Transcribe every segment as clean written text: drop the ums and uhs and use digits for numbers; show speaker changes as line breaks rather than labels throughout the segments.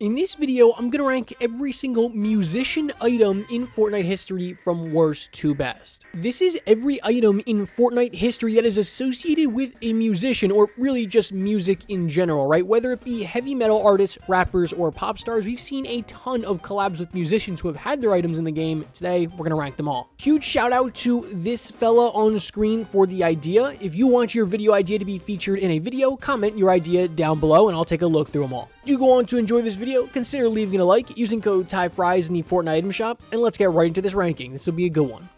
In this video, I'm going to rank every single musician item in Fortnite history from worst to best. This is every item in Fortnite history that is associated with a musician, or really just music in general, right? Whether it be heavy metal artists, rappers, or pop stars, we've seen a ton of collabs with musicians who have had their items in the game. Today, we're going to rank them all. Huge shout out to this fella on screen for the idea. If you want your video idea to be featured in a video, comment your idea down below and I'll take a look through them all. If you go on to enjoy this video, consider leaving a like using code TYFRYZ in the Fortnite item shop, and let's get right into this ranking. This will be a good one.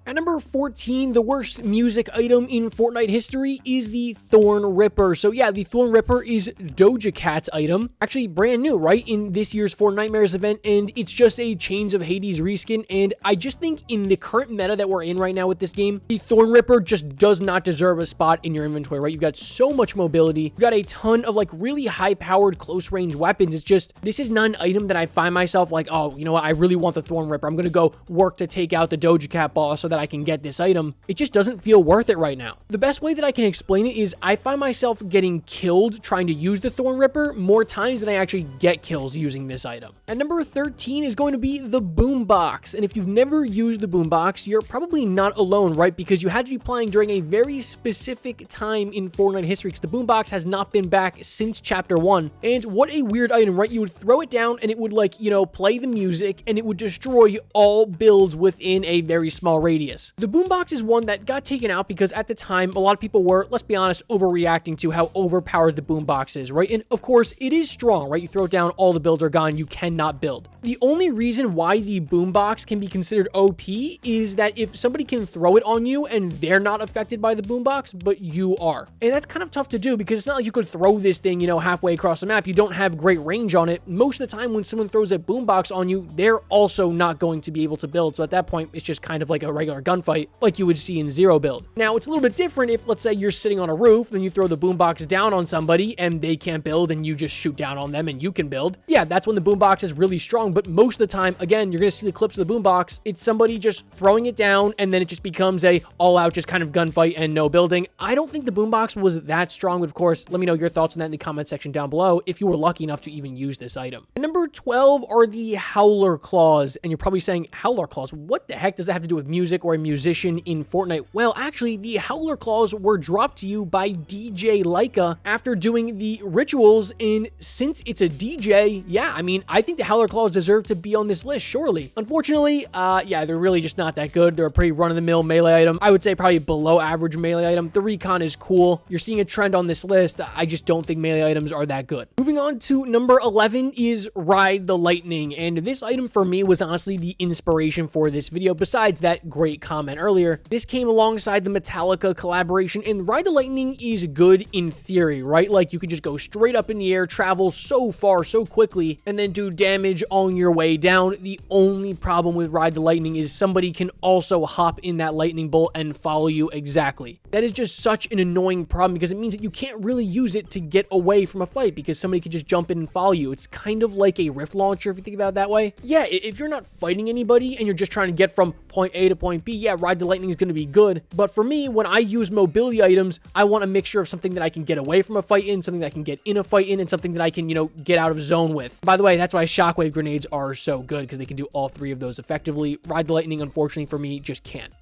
At number 14, the worst music item in Fortnite history is the Thorn Ripper. So yeah, the Thorn Ripper is Doja Cat's item. Actually brand new, right? In this year's Fortnitemares event, and it's just a Chains of Hades reskin. And I just think in the current meta that we're in right now with this game, the Thorn Ripper just does not deserve a spot in your inventory, right? You've got so much mobility. You've got a ton of like really high-powered close-range weapons. It's just, this is not an item that I find myself like, oh, you know what? I really want the Thorn Ripper. I'm going to go work to take out the Doja Cat boss so that I can get this item. It just doesn't feel worth it right now. The best way that I can explain it is I find myself getting killed trying to use the Thorn Ripper more times than I actually get kills using this item. At number 13 is going to be the Boombox. And if you've never used the Boombox, you're probably not alone, right? Because you had to be playing during a very specific time in Fortnite history, because the Boombox has not been back since Chapter 1. And what a weird item, right? You would throw it down and it would, like, you know, play the music and it would destroy all builds within a very small radius. The Boombox is one that got taken out because at the time, a lot of people were, let's be honest, overreacting to how overpowered the Boombox is, right? And of course, it is strong, right? You throw it down, all the builds are gone, you cannot build. The only reason why the Boombox can be considered OP is that if somebody can throw it on you and they're not affected by the Boombox, but you are. And that's kind of tough to do because it's not like you could throw this thing, you know, halfway across the map. You don't have great range on it. Most of the time when someone throws a Boombox on you, they're also not going to be able to build. So at that point, it's just kind of like a regular gunfight like you would see in Zero build. Now, it's a little bit different if, let's say, you're sitting on a roof, then you throw the Boombox down on somebody and they can't build and you just shoot down on them and you can build. Yeah, that's when the Boombox is really strong, but most of the time, again, you're going to see the clips of the Boombox. It's somebody just throwing it down and then it just becomes a all-out just kind of gunfight and no building. I don't think the Boombox was that strong, but of course, let me know your thoughts on that in the comment section down below if you were lucky enough to even use this item. And number 12 are the Howler Claws, and you're probably saying, Howler Claws, what the heck does that have to do with music or a musician in Fortnite? Well, actually, the Howler Claws were dropped to you by DJ Leica after doing the rituals, and since it's a DJ, yeah, I mean, I think the Howler Claws deserve to be on this list, surely. Unfortunately, yeah, they're really just not that good. They're a pretty run-of-the-mill melee item. I would say probably below average melee item. The recon is cool. You're seeing a trend on this list. I just don't think melee items are that good. Moving on to number 11 is Ride the Lightning, and this item for me was honestly the inspiration for this video, besides that great comment earlier. This came alongside the Metallica collaboration, and Ride the Lightning is good in theory, right? Like, you can just go straight up in the air, travel so far, so quickly, and then do damage on your way down. The only problem with Ride the Lightning is somebody can also hop in that lightning bolt and follow you exactly. That is just such an annoying problem because it means that you can't really use it to get away from a fight because somebody can just jump in and follow you. It's kind of like a rift launcher if you think about it that way. Yeah, if you're not fighting anybody and you're just trying to get from point A to point B, yeah, Ride the Lightning is going to be good. But for me, when I use mobility items, I want a mixture of something that I can get away from a fight in, something that I can get in a fight in, and something that I can, you know, get out of zone with. By the way, that's why shockwave grenades are so good, because they can do all three of those effectively. Ride the Lightning, unfortunately for me, just can't.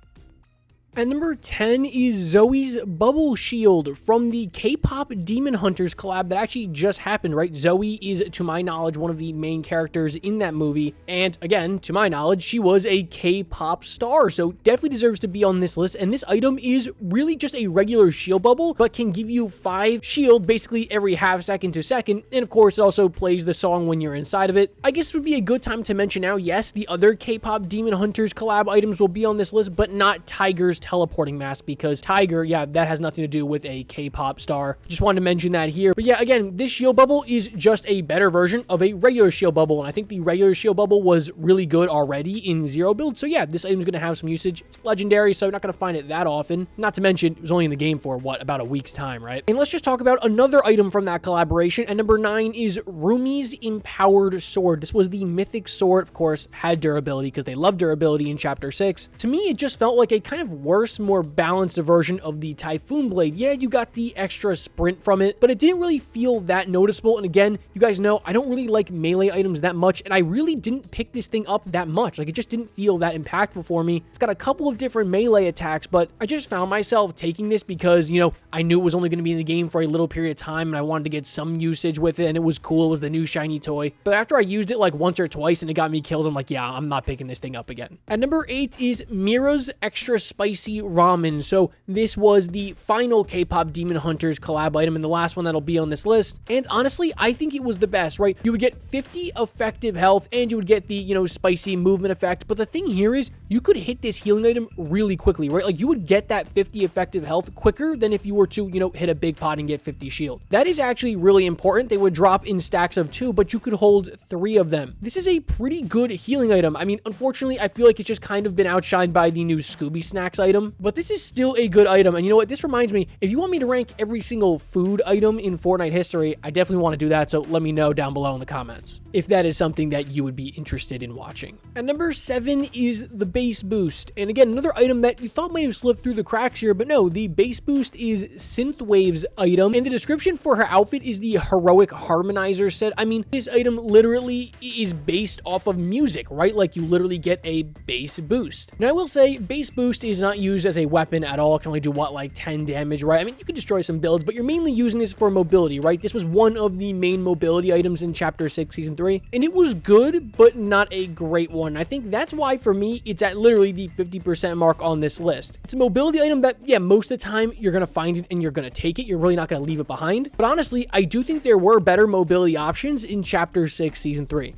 At number 10 is Zoe's Bubble Shield from the K-pop Demon Hunters collab that actually just happened, right? Zoe is, to my knowledge, one of the main characters in that movie. And again, to my knowledge, she was a K-pop star, so definitely deserves to be on this list. And this item is really just a regular shield bubble, but can give you 5 shield basically every half second to second. And of course, it also plays the song when you're inside of it. I guess it would be a good time to mention now, yes, the other K-pop Demon Hunters collab items will be on this list, but not Tiger's teleporting mask, because Tiger, yeah, that has nothing to do with a K-pop star. Just wanted to mention that here. But yeah, again, this shield bubble is just a better version of a regular shield bubble, and I think the regular shield bubble was really good already in Zero build. So yeah, this item's going to have some usage. It's legendary, so you're not going to find it that often. Not to mention, it was only in the game for, what, about a week's time, right? And let's just talk about another item from that collaboration. And number 9 is Rumi's Empowered Sword. This was the mythic sword, of course, had durability because they love durability in Chapter 6. To me, it just felt like a kind of worse, more balanced version of the Typhoon Blade. Yeah, you got the extra sprint from it, but it didn't really feel that noticeable. And again, you guys know I don't really like melee items that much, and I really didn't pick this thing up that much. Like, it just didn't feel that impactful for me. It's got a couple of different melee attacks, but I just found myself taking this because, you know, I knew it was only going to be in the game for a little period of time, and I wanted to get some usage with it, and it was cool. It was the new shiny toy. But after I used it like once or twice and it got me killed, I'm like, yeah, I'm not picking this thing up again. At number 8 is Mira's Extra Spicy Ramen. So this was the final K-pop Demon Hunters collab item and the last one that'll be on this list. And honestly, I think it was the best, right? You would get 50 effective health and you would get the, you know, spicy movement effect. But the thing here is you could hit this healing item really quickly, right? Like, you would get that 50 effective health quicker than if you were to, you know, hit a big pot and get 50 shield. That is actually really important. They would drop in stacks of 2, but you could hold 3 of them. This is a pretty good healing item. I mean, unfortunately, I feel like it's just kind of been outshined by the new Scooby Snacks item, but this is still a good item. And you know what? This reminds me, if you want me to rank every single food item in Fortnite history, I definitely want to do that, so let me know down below in the comments if that is something that you would be interested in watching. At number 7 is the base boost. And again, another item that you thought might have slipped through the cracks here, but no, the base boost is Synthwave's item, and the description for her outfit is the Heroic Harmonizer set. I mean, this item literally is based off of music, right? Like, you literally get a base boost. Now, I will say, base boost is not used as a weapon at all. It can only do, what, like 10 damage, right? I mean, you can destroy some builds, but you're mainly using this for mobility, right? This was one of the main mobility items in Chapter 6, Season 3, and it was good, but not a great one. I think that's why, for me, it's at literally the 50% mark on this list. It's a mobility item that, yeah, most of the time, you're going to find it and you're going to take it. You're really not going to leave it behind. But honestly, I do think there were better mobility options in Chapter 6, Season 3.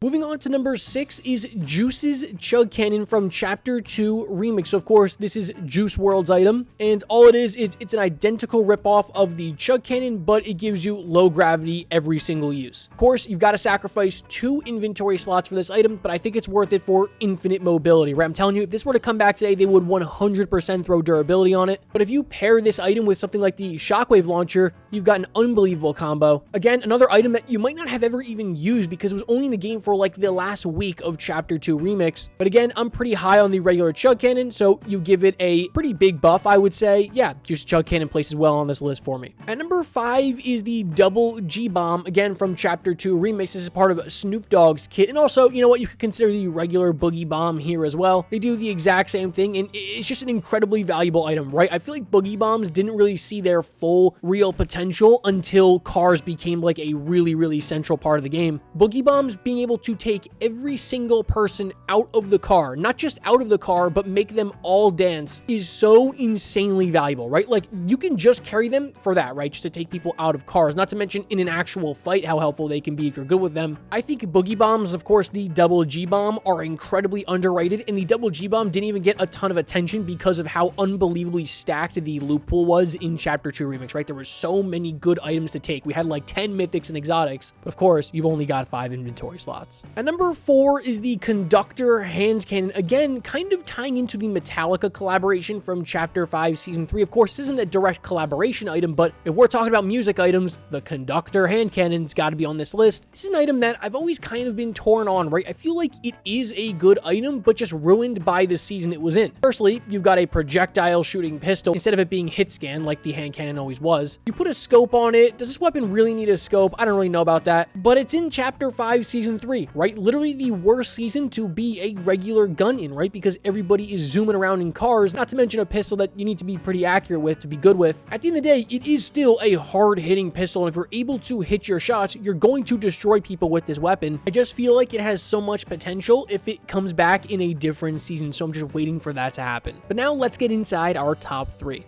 Moving on to number 6 is Juice's Chug Cannon from Chapter 2 Remix. So, of course, this is Juice WRLD's item, and all it is, it's an identical ripoff of the Chug Cannon, but it gives you low gravity every single use. Of course, you've got to sacrifice 2 inventory slots for this item, but I think it's worth it for infinite mobility, right? I'm telling you, if this were to come back today, they would 100% throw durability on it. But if you pair this item with something like the Shockwave Launcher, you've got an unbelievable combo. Again, another item that you might not have ever even used because it was only in the game for like the last week of Chapter 2 Remix. But again, I'm pretty high on the regular Chug Cannon, so you give it a pretty big buff, I would say. Yeah, just Chug Cannon places well on this list for me. At number 5 is the Double G-Bomb, again from Chapter 2 Remix. This is part of Snoop Dogg's kit, and also, you know what, you could consider the regular Boogie Bomb here as well. They do the exact same thing, and it's just an incredibly valuable item, right? I feel like Boogie Bombs didn't really see their full, real potential until cars became like a really, really central part of the game. Boogie Bombs being able to take every single person out of the car, not just out of the car, but make them all dance, is so insanely valuable, right? Like, you can just carry them for that, right? Just to take people out of cars, not to mention in an actual fight how helpful they can be if you're good with them. I think Boogie Bombs, of course, the Double G-Bomb, are incredibly underrated, and the Double G-Bomb didn't even get a ton of attention because of how unbelievably stacked the loot pool was in Chapter 2 Remix, right? There were so many good items to take. We had like 10 mythics and exotics, but of course, you've only got 5 inventory slots. And number 4 is the Conductor Hand Cannon. Again, kind of tying into the Metallica collaboration from Chapter 5, Season 3. Of course, this isn't a direct collaboration item, but if we're talking about music items, the Conductor Hand Cannon's got to be on this list. This is an item that I've always kind of been torn on, right? I feel like it is a good item, but just ruined by the season it was in. Firstly, you've got a projectile shooting pistol instead of it being hit scan like the hand cannon always was. You put a scope on it. Does this weapon really need a scope? I don't really know about that, but it's in Chapter 5, Season 3, right? Literally the worst season to be a regular gun in, right? Because everybody is zooming around in cars, not to mention a pistol that you need to be pretty accurate with to be good with. At the end of the day, it is still a hard-hitting pistol, and if you're able to hit your shots, you're going to destroy people with this weapon. I just feel like it has so much potential if it comes back in a different season, so I'm just waiting for that to happen. But now let's get inside our top 3.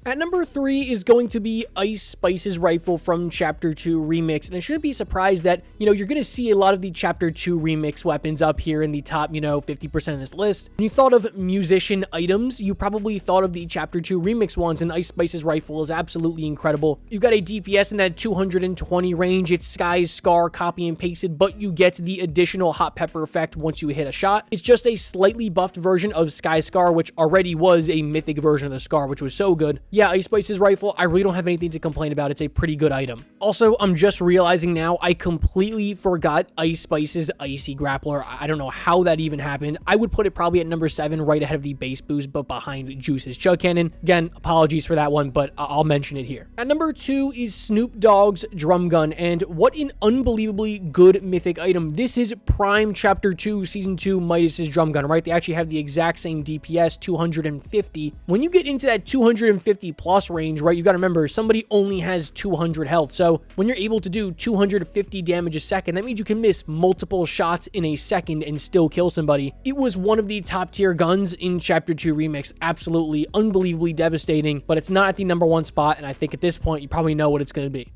At number 3 is going to be Ice Spice's rifle from Chapter 2 Remix, and I shouldn't be surprised that, you know, you're going to see a lot of the Chapter 2 Remix weapons up here in the top, 50% of this list. When you thought of musician items, you probably thought of the Chapter 2 Remix ones, and Ice Spice's rifle is absolutely incredible. You've got a DPS in that 220 range, it's Sky's Scar copy and pasted, but you get the additional hot pepper effect once you hit a shot. It's just a slightly buffed version of Sky Scar, which already was a mythic version of the Scar, which was so good. yeah, Ice Spice's rifle, I really don't have anything to complain about. It's a pretty good item. Also, I'm just realizing now I completely forgot Ice Spice's Icy Grappler. I don't know how that even happened. I would put it probably at number 7, right ahead of the base boost, but behind Juice's Chug Cannon. Again, apologies for that one, but I'll mention it here. At number 2 is Snoop Dogg's Drum Gun, and what an unbelievably good mythic item. This is Prime Chapter 2, Season 2 Midas's Drum Gun, right? They actually have the exact same DPS, 250. When you get into that 250 plus range, right, you got to remember, somebody only has 200 health. So when you're able to do 250 damage a second, that means you can miss multiple shots in a second and still kill somebody. It was one of the top tier guns in Chapter 2 Remix. Absolutely, unbelievably devastating, but it's not at the number 1 spot, and I think at this point, you probably know what it's going to be.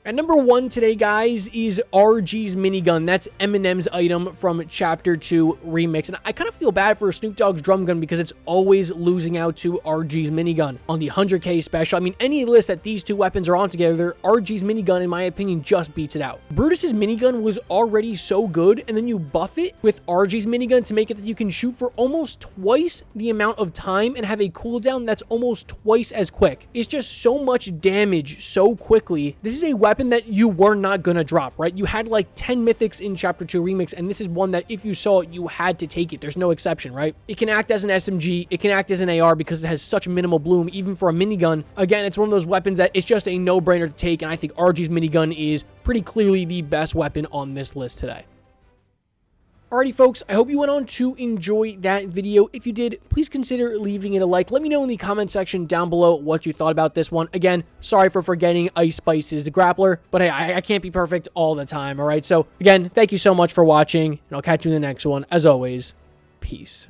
At number 1 today, guys, is RG's minigun. That's Eminem's item from Chapter 2 Remix. And I kind of feel bad for Snoop Dogg's drum gun because it's always losing out to RG's minigun on the 100K special. I mean, any list that these two weapons are on together, RG's minigun, in my opinion, just beats it out. Brutus's minigun was already so good, and then you buff it with RG's minigun to make it that you can shoot for almost twice the amount of time and have a cooldown that's almost twice as quick. It's just so much damage so quickly. This is a weapon that you were not gonna drop, right? You had like 10 mythics in Chapter 2 Remix, and this is one that if you saw it, you had to take it. There's no exception, right? It can act as an SMG, it can act as an AR because it has such minimal bloom, even for a minigun. Again, it's one of those weapons that it's just a no-brainer to take, and I think RG's minigun is pretty clearly the best weapon on this list today. Alrighty, folks, I hope you went on to enjoy that video. If you did, please consider leaving it a like. Let me know in the comment section down below what you thought about this one. Again, sorry for forgetting Ice Spice's Grappler, but hey, I can't be perfect all the time, alright? So, again, thank you so much for watching, and I'll catch you in the next one. As always, peace.